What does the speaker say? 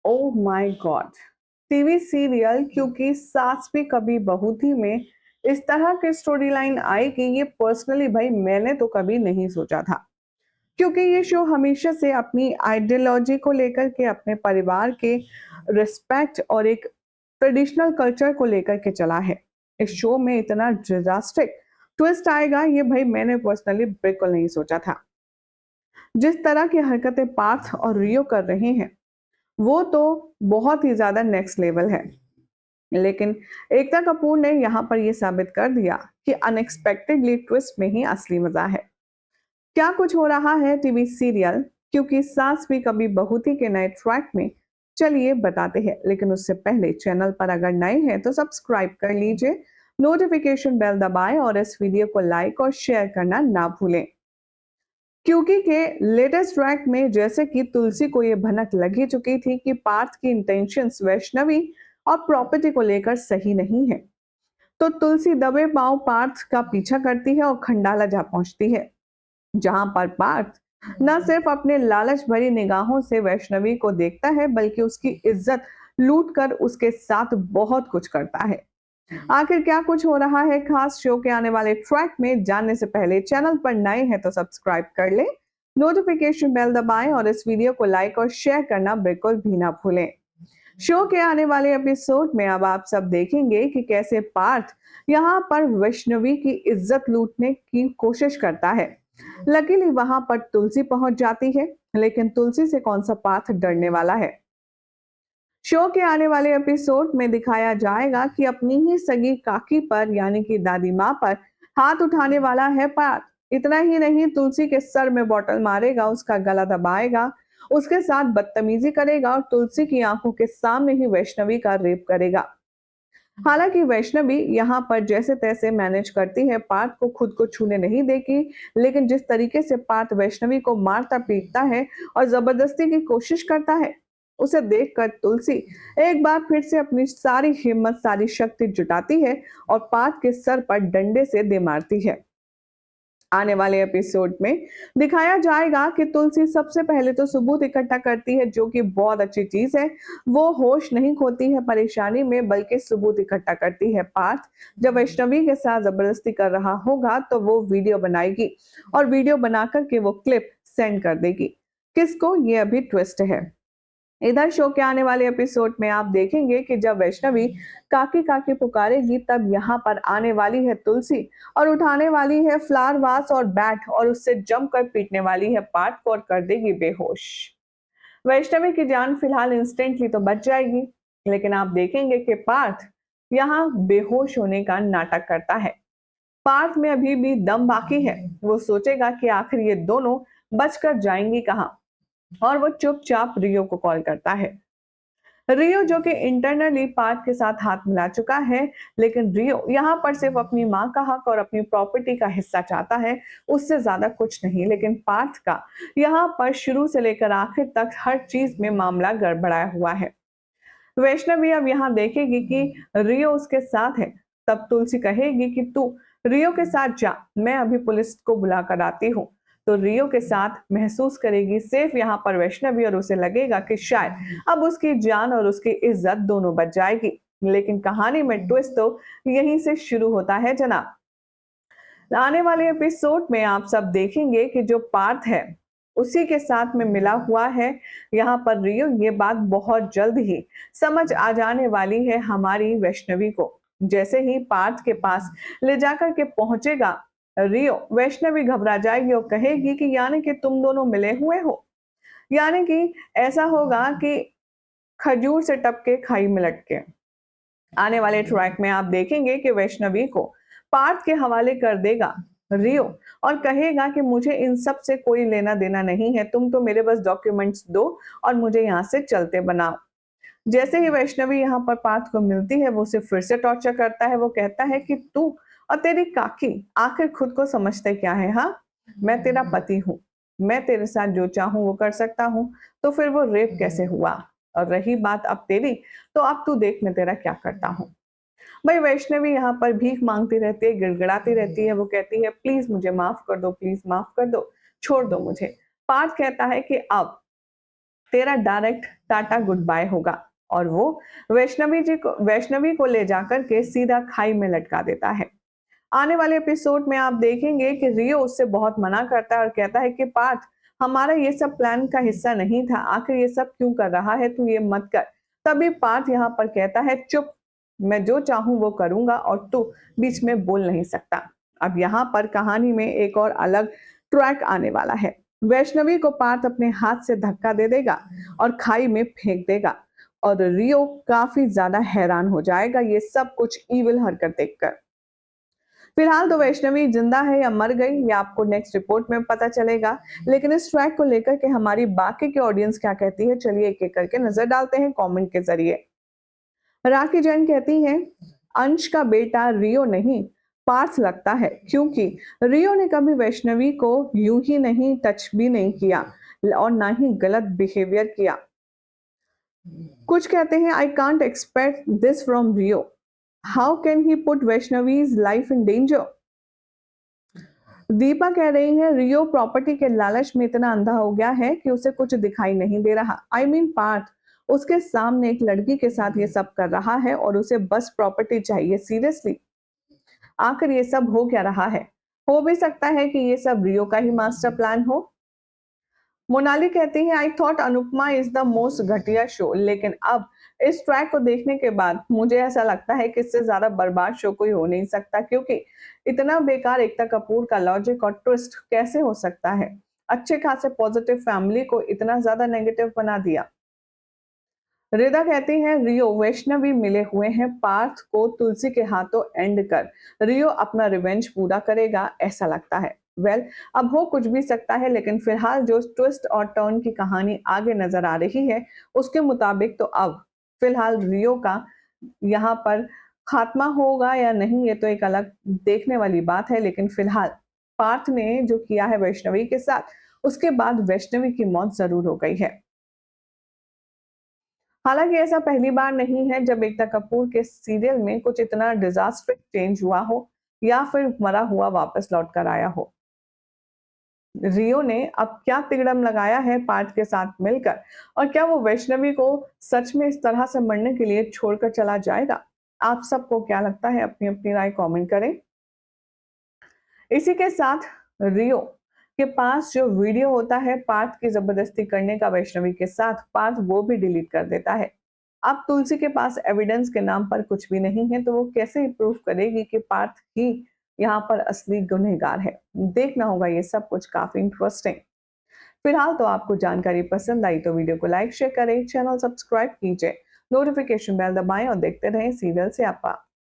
Oh my God! TV serial क्योंकि सास भी कभी बहू थी में इस तरह की स्टोरी लाइन आएगी, ये पर्सनली भाई मैंने तो कभी नहीं सोचा था। क्योंकि ये शो हमेशा से अपनी आइडियोलॉजी को लेकर के, अपने परिवार के रिस्पेक्ट और एक ट्रेडिशनल कल्चर को लेकर के चला है। इस शो में इतना ड्रास्टिक ट्विस्ट आएगा, ये भाई मैंने पर्सनली बिल्कुल नहीं सोचा था। जिस तरह की हरकतें पार्थ और रियो कर रहे हैं, वो तो बहुत ही ज़्यादा नेक्स्ट लेवल है। लेकिन एकता कपूर ने यहाँ पर ये साबित कर दिया कि अनएक्सपेक्टेडली ट्विस्ट में ही असली मज़ा है। क्या कुछ हो रहा है टीवी सीरियल क्योंकि सास भी कभी बहू थी के नए ट्रैक में, चलिए बताते हैं। लेकिन उससे पहले चैनल पर अगर नए हैं तो सब्सक्राइब कर लीजिए, नोटिफिकेशन बेल दबाएं और इस वीडियो को लाइक और शेयर करना ना भूलें। क्योंकि के लेटेस्ट ट्रैक में जैसे कि तुलसी को ये भनक लगी चुकी थी कि पार्थ की इंटेंशंस वैष्णवी और प्रॉपर्टी को लेकर सही नहीं है, तो तुलसी दबे पांव पार्थ का पीछा करती है और खंडाला जा पहुंचती है, जहां पर पार्थ न सिर्फ अपने लालच भरी निगाहों से वैष्णवी को देखता है बल्कि उसकी इज्जत लूट कर उसके साथ बहुत कुछ करता है। आखिर क्या कुछ हो रहा है खास शो के आने वाले ट्रैक में, जानने से पहले चैनल पर नए हैं तो सब्सक्राइब कर ले, नोटिफिकेशन बेल दबाएं और इस वीडियो को लाइक और शेयर करना बिल्कुल भी ना भूलें। शो के आने वाले एपिसोड में अब आप सब देखेंगे कि कैसे पार्थ यहाँ पर वैष्णवी की इज्जत लूटने की कोशिश करता है। लकीली वहां पर तुलसी पहुंच जाती है, लेकिन तुलसी से कौन सा पार्थ डरने वाला है। शो के आने वाले एपिसोड में दिखाया जाएगा कि अपनी ही सगी काकी पर यानी कि दादी माँ पर हाथ उठाने वाला है पार्थ। इतना ही नहीं, तुलसी के सर में बॉटल मारेगा, उसका गला दबाएगा, उसके साथ बदतमीजी करेगा और तुलसी की आंखों के सामने ही वैष्णवी का रेप करेगा। हालांकि वैष्णवी यहाँ पर जैसे तैसे मैनेज करती है, पार्थ को खुद को छूने नहीं देगी। लेकिन जिस तरीके से पार्थ वैष्णवी को मारता पीटता है और जबरदस्ती की कोशिश करता है, उसे देखकर तुलसी एक बार फिर से अपनी सारी हिम्मत, सारी शक्ति जुटाती है और पार्थ के सर पर डंडे से दे मारती है। आने वाले एपिसोड में दिखाया जाएगा कि तुलसी सबसे पहले तो सबूत इकट्ठा करती है, जो कि बहुत अच्छी चीज है। वो होश नहीं खोती है परेशानी में, बल्कि सबूत इकट्ठा करती है। पार्थ जब वैष्णवी के साथ जबरदस्ती कर रहा होगा तो वो वीडियो बनाएगी और वीडियो बना करके वो क्लिप सेंड कर देगी। किसको, ये अभी ट्विस्ट है। इधर शो के आने वाले एपिसोड में आप देखेंगे कि जब वैष्णवी काकी काकी पुकारेगी, तब यहाँ पर आने वाली है तुलसी और उठाने वाली है फ्लावर वास और बैट और उससे जमकर पीटने वाली है पार्थ को और कर देगी बेहोश। वैष्णवी की जान फिलहाल इंस्टेंटली तो बच जाएगी, लेकिन आप देखेंगे कि पार्थ यहाँ बेहोश होने का नाटक करता है। पार्थ में अभी भी दम बाकी है। वो सोचेगा कि आखिर ये दोनों बचकर जाएंगी कहाँ, और वो चुपचाप रियो को कॉल करता है। रियो जो कि इंटरनली पार्थ के साथ हाथ मिला चुका है, लेकिन रियो यहाँ पर सिर्फ अपनी माँ का हक और अपनी प्रॉपर्टी का हिस्सा चाहता है, उससे ज्यादा कुछ नहीं। लेकिन पार्थ का यहाँ पर शुरू से लेकर आखिर तक हर चीज में मामला गड़बड़ाया हुआ है। वैष्णवी अब यहाँ देखेगी कि रियो उसके साथ है, तब तुलसी कहेगी कि तू रियो के साथ जा, मैं अभी पुलिस को बुला कर आती हूँ। तो रियो के साथ महसूस करेगी सेफ यहाँ पर वैष्णवी और उसे लगेगा कि शायद अब उसकी जान और उसकी इज्जत दोनों बच जाएगी। लेकिन कहानी में ट्विस्ट तो यहीं से शुरू होता है जनाब। आने वाले एपिसोड में आप सब देखेंगे कि जो पार्थ है उसी के साथ में मिला हुआ है यहाँ पर रियो। ये बात बहुत जल्द ही समझ आ जाने वाली है हमारी वैष्णवी को। जैसे ही पार्थ के पास ले जाकर के पहुंचेगा रियो, वैष्णवी घबरा जाएगी और कहेगी कि यानी कि तुम दोनों मिले हुए हो। यानी कि ऐसा होगा कि खजूर से टपके खाई में लटके। आने वाले ट्रैक में आप देखेंगे कि वैष्णवी को पार्थ के हवाले कर देगा रियो और कहेगा कि मुझे इन सब से कोई लेना देना नहीं है, तुम तो मेरे बस डॉक्यूमेंट्स दो और मुझे यहाँ से चलते बनाओ। जैसे ही वैष्णवी यहाँ पर पार्थ को मिलती है, वो उसे फिर से टॉर्चर करता है। वो कहता है कि तू और तेरी काकी आखिर खुद को समझते क्या है, हाँ? मैं तेरा पति हूँ, मैं तेरे साथ जो चाहूं वो कर सकता हूँ, तो फिर वो रेप कैसे हुआ? और रही बात अब तेरी, तो अब तू देख मैं तेरा क्या करता हूँ। भाई वैष्णवी यहाँ पर भीख मांगती रहती है, गिड़गिड़ाती रहती है। वो कहती है प्लीज मुझे माफ कर दो, प्लीज माफ कर दो, छोड़ दो मुझे। पार्थ कहता है कि अब तेरा डायरेक्ट टाटा गुड बाय होगा। और वो वैष्णवी को ले जाकर के सीधा खाई में लटका देता है। आने वाले एपिसोड में आप देखेंगे कि रियो उससे बहुत मना करता है और कहता है कि पार्थ, हमारा ये सब प्लान का हिस्सा नहीं था, आखिर ये सब क्यों कर रहा है, तू ये मत कर। तभी पार्थ यहाँ पर कहता है, चुप, मैं जो चाहूं वो करूंगा और तू बीच में बोल नहीं सकता। अब यहाँ पर कहानी में एक और अलग ट्रैक आने वाला है। वैष्णवी को पार्थ अपने हाथ से धक्का दे देगा और खाई में फेंक देगा, और रियो काफी ज्यादा हैरान हो जाएगा ये सब कुछ ईविल हरकत देखकर। फिलहाल तो वैष्णवी जिंदा है या मर गई, ये आपको नेक्स्ट रिपोर्ट में पता चलेगा। लेकिन इस ट्रैक को लेकर के हमारी बाकी के ऑडियंस क्या कहती है, चलिए एक एक करके नजर डालते हैं कमेंट के जरिए। राखी जैन कहती हैं, अंश का बेटा रियो नहीं पार्थ लगता है, क्योंकि रियो ने कभी वैष्णवी को यूं ही नहीं टच भी नहीं किया और ना ही गलत बिहेवियर किया। कुछ कहते हैं, I can't expect this from Rio, how can he put Vaishnavi's life in danger. Deepa कह रही है, रियो प्रॉपर्टी के लालच में इतना अंधा हो गया है कि उसे कुछ दिखाई नहीं दे रहा। आई मीन पार्थ उसके सामने एक लड़की के साथ ये सब कर रहा है और उसे बस प्रॉपर्टी चाहिए। सीरियसली, आखिर ये सब हो क्या रहा है? हो भी सकता है कि ये सब रियो का ही मास्टर प्लान हो। मोनाली कहती है, I thought Anupama is the most घटिया शो, लेकिन अब इस ट्रैक को देखने के बाद मुझे ऐसा लगता है कि इससे ज्यादा बर्बाद शो कोई हो नहीं सकता, क्योंकि इतना बेकार एकता कपूर का लॉजिक और ट्विस्ट कैसे हो सकता है? अच्छे खासे पॉजिटिव फैमिली को इतना ज्यादा नेगेटिव बना दिया। रिदा कहती है, रियो वैष्णवी मिले हुए हैं, पार्थ को तुलसी के हाथों एंड कर रियो अपना रिवेंज पूरा करेगा ऐसा लगता है। वेल, अब हो कुछ भी सकता है, लेकिन फिलहाल जो ट्विस्ट और टर्न की कहानी आगे नजर आ रही है उसके मुताबिक तो अब फिलहाल रियो का यहाँ पर खात्मा होगा या नहीं, ये तो एक अलग देखने वाली बात है। लेकिन फिलहाल पार्थ ने जो किया है वैष्णवी के साथ, उसके बाद वैष्णवी की मौत जरूर हो गई है। हालांकि ऐसा पहली बार नहीं है जब एकता कपूर के सीरियल में कुछ इतना डिजास्टर चेंज हुआ हो या फिर मरा हुआ वापस लौट कर आया हो। रियो ने अब क्या तिकड़म लगाया है पार्थ के साथ मिलकर, और क्या वो वैष्णवी को सच में इस तरह से मरने के लिए छोड़कर चला जाएगा? आप सबको क्या लगता है? अपनी अपनी राय कमेंट करें। इसी के साथ रियो के पास जो वीडियो होता है पार्थ की जबरदस्ती करने का वैष्णवी के साथ, पार्थ वो भी डिलीट कर देता है। अब तुलसी के पास एविडेंस के नाम पर कुछ भी नहीं है, तो वो कैसे प्रूफ करेगी कि पार्थ ही यहाँ पर असली गुनहगार है? देखना होगा ये सब कुछ, काफी इंटरेस्टिंग। फिलहाल तो आपको जानकारी पसंद आई तो वीडियो को लाइक शेयर करें, चैनल सब्सक्राइब कीजिए, नोटिफिकेशन बेल दबाएं और देखते रहें सीरियल से आपा।